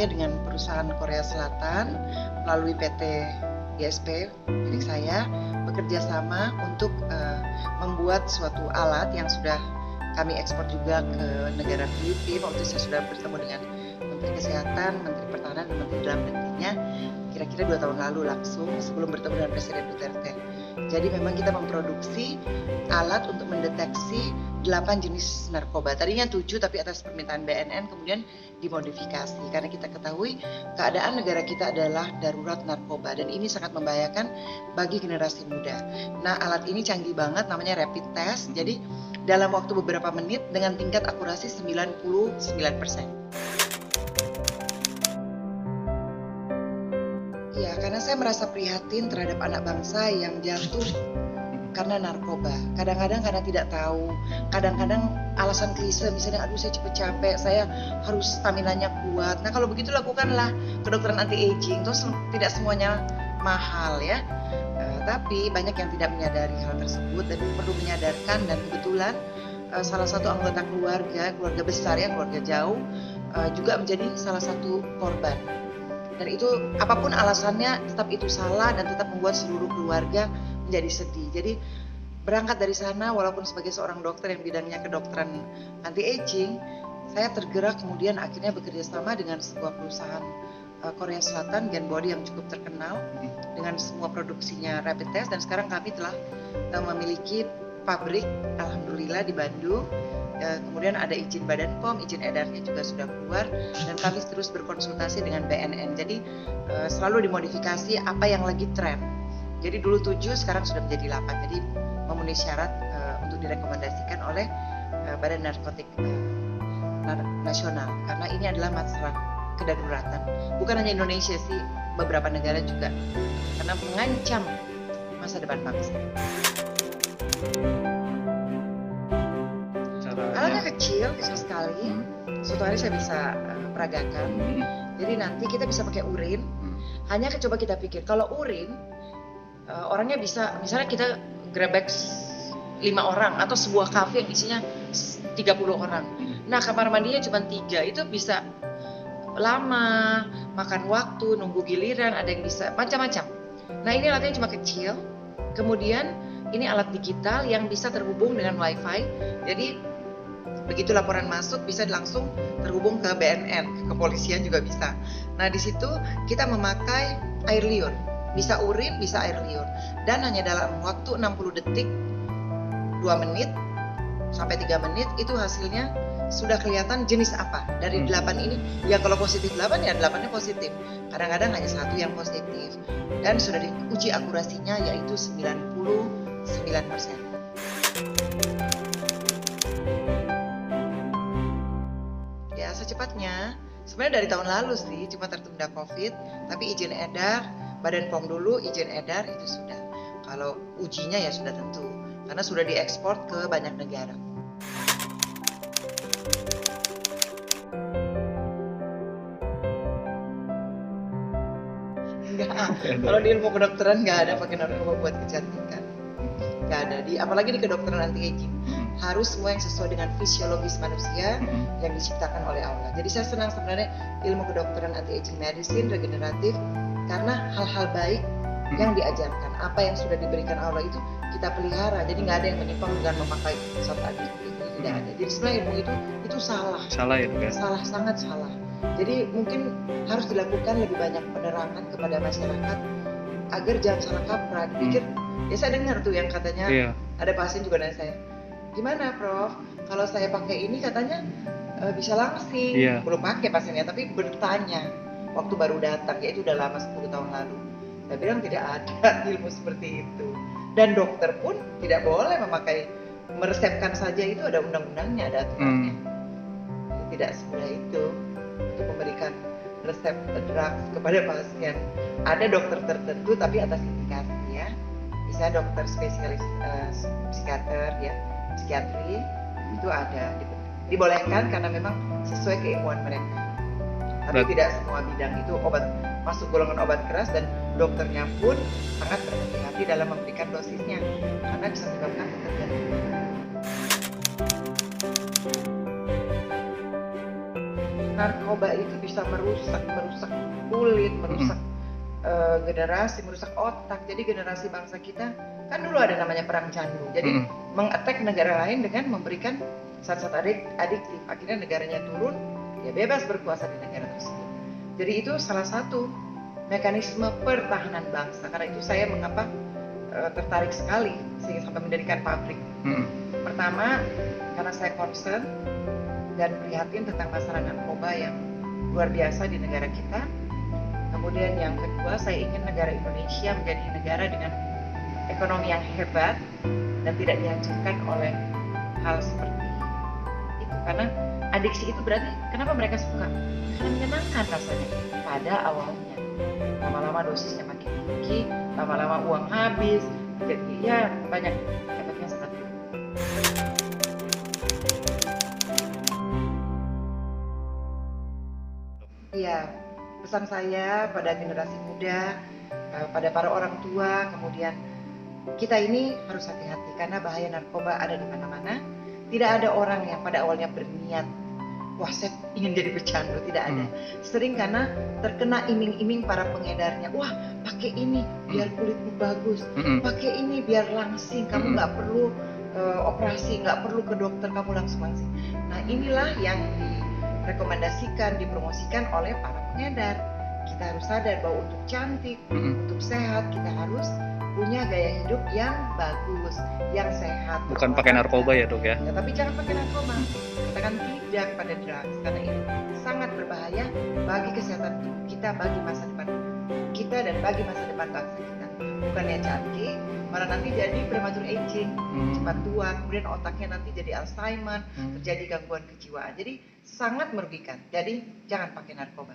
saya dengan perusahaan Korea Selatan melalui PT ISP milik saya bekerja sama untuk membuat suatu alat yang sudah kami ekspor juga ke negara Filipina. Waktu itu saya sudah bertemu dengan Menteri Kesehatan, Menteri Pertahanan, dan Menteri Dalam Negerinya kira-kira 2 tahun lalu langsung sebelum bertemu dengan Presiden Duterte. Jadi memang kita memproduksi alat untuk mendeteksi 8 jenis narkoba. Tadinya 7 tapi atas permintaan BNN kemudian dimodifikasi karena kita ketahui keadaan negara kita adalah darurat narkoba dan ini sangat membahayakan bagi generasi muda. Nah, alat ini canggih banget, namanya rapid test. Jadi dalam waktu beberapa menit dengan tingkat akurasi 99%. Ya, karena saya merasa prihatin terhadap anak bangsa yang jatuh karena narkoba. Kadang-kadang karena tidak tahu, kadang-kadang alasan klise, misalnya aduh saya cepet capek, saya harus staminanya kuat. Nah kalau begitu lakukanlah kedokteran anti-aging, terus tidak semuanya mahal ya. Tapi banyak yang tidak menyadari hal tersebut dan perlu menyadarkan, dan kebetulan salah satu anggota keluarga besar ya, keluarga jauh juga menjadi salah satu korban. Dan itu apapun alasannya tetap itu salah dan tetap membuat seluruh keluarga menjadi sedih. Jadi berangkat dari sana, walaupun sebagai seorang dokter yang bidangnya kedokteran anti-aging, saya tergerak kemudian akhirnya bekerja sama dengan sebuah perusahaan Korea Selatan, Genbody, yang cukup terkenal dengan semua produksinya rapid test, dan sekarang kami telah memiliki pabrik alhamdulillah di Bandung. Kemudian ada izin Badan POM, izin edarnya juga sudah keluar, dan kami terus berkonsultasi dengan BNN. Jadi selalu dimodifikasi apa yang lagi tren. Jadi dulu 7, sekarang sudah menjadi 8. Jadi memenuhi syarat untuk direkomendasikan oleh Badan Narkotik Nasional. Karena ini adalah masalah kedaruratan. Bukan hanya Indonesia sih, beberapa negara juga. Karena mengancam masa depan bangsa. Alatnya kecil sekali. Suatu hari saya bisa peragakan. Jadi nanti kita bisa pakai urin. Hanya coba kita pikir, kalau urin orangnya bisa, misalnya kita grebek 5 orang atau sebuah kafe yang isinya 30 orang. Nah kamar mandinya cuma 3, itu bisa lama, makan waktu, nunggu giliran, ada yang bisa macam-macam. Nah ini alatnya cuma kecil, kemudian ini alat digital yang bisa terhubung dengan wifi. Jadi begitu laporan masuk bisa langsung terhubung ke BNN, ke kepolisian juga bisa. Nah di situ kita memakai air liur, bisa urin, bisa air liur, dan hanya dalam waktu 60 detik, 2 menit sampai 3 menit itu hasilnya sudah kelihatan jenis apa. Dari 8 ini, ya kalau positif 8 ya 8-nya positif. Kadang-kadang hanya 1 yang positif. Dan sudah diuji akurasinya yaitu 99%. Ya secepatnya, sebenarnya dari tahun lalu sih, cuma tertunda COVID, tapi izin edar, Badan POM dulu, izin edar itu sudah. Kalau ujinya ya sudah tentu, karena sudah diekspor ke banyak negara. Kalau di ilmu kedokteran nggak ada pakai narkoba buat kecantikan, nggak ada. Apalagi di kedokteran anti-aging, harus semua yang sesuai dengan fisiologis manusia yang diciptakan oleh Allah. Jadi saya senang sebenarnya ilmu kedokteran anti-aging medicine regeneratif, karena hal-hal baik yang diajarkan, apa yang sudah diberikan Allah itu kita pelihara. Jadi nggak ada yang menyimpang dengan memakai zat adiktif, itu tidak ada. Jadi sebenarnya ilmu itu salah. Salah ya, kan? Salah, sangat salah. Jadi mungkin harus dilakukan lebih banyak penerangan kepada masyarakat agar jangan salah kaprah. Dipikir, ya saya dengar tuh yang katanya ada pasien juga nanya saya, gimana Prof? Kalau saya pakai ini katanya bisa langsing. Belum pakai pasiennya, tapi bertanya waktu baru datang, ya itu udah lama 10 tahun lalu. Saya bilang tidak ada ilmu seperti itu. Dan dokter pun tidak boleh meresepkan saja, itu ada undang-undangnya, ada aturannya. Tidak semudah itu untuk memberikan resep drugs kepada pasien. Ada dokter tertentu tapi atas indikasi ya. Bisa dokter spesialis psikiater ya, psikiatri itu ada dibolehkan karena memang sesuai keilmuan mereka. Tapi tidak semua bidang itu masuk golongan obat keras, dan dokternya pun sangat berhati-hati dalam memberikan dosisnya karena bisa menyebabkan kematian. narkoba itu bisa merusak kulit, merusak generasi, merusak otak. Jadi generasi bangsa kita kan dulu ada namanya perang candu. Jadi mengattack negara lain dengan memberikan zat-zat adiktif. Akhirnya negaranya turun, ya bebas berkuasa di negara tersebut. Jadi itu salah satu mekanisme pertahanan bangsa. Karena itu saya mengapa tertarik sekali sehingga sampai mendirikan pabrik. Pertama, karena saya concern dan prihatin tentang masalah narkoba yang luar biasa di negara kita. Kemudian yang kedua, saya ingin negara Indonesia menjadi negara dengan ekonomi yang hebat dan tidak dihancurkan oleh hal seperti itu. Karena adiksi itu berarti kenapa mereka suka? Karena menyenangkan rasanya pada awalnya. Lama-lama dosisnya makin tinggi, lama-lama uang habis, jadi ya banyak efeknya seperti itu. Iya, pesan saya pada generasi muda, pada para orang tua, kemudian kita ini harus hati-hati karena bahaya narkoba ada di mana-mana. Tidak ada orang yang pada awalnya berniat, wah saya ingin jadi pecandu, tidak ada. Sering karena terkena iming-iming para pengedarnya, wah pakai ini biar kulitmu bagus, pakai ini biar langsing, kamu nggak perlu operasi, nggak perlu ke dokter, kamu langsung langsing. Nah inilah yang direkomendasikan, dipromosikan oleh para pengedar. Kita harus sadar bahwa untuk cantik, untuk sehat, kita harus punya gaya hidup yang bagus, yang sehat. Bukan pakai narkoba ya dok ya? Ya, tapi jangan pakai narkoba. Katakan tidak pada drugs, karena ini sangat berbahaya bagi kesehatan tubuh kita, bagi masa depan kita dan bagi masa depan bangsa kita. Bukannya cantik, malah nanti jadi premature aging, cepat tua, kemudian otaknya nanti jadi Alzheimer, terjadi gangguan kejiwaan. Jadi sangat merugikan. Jadi jangan pakai narkoba.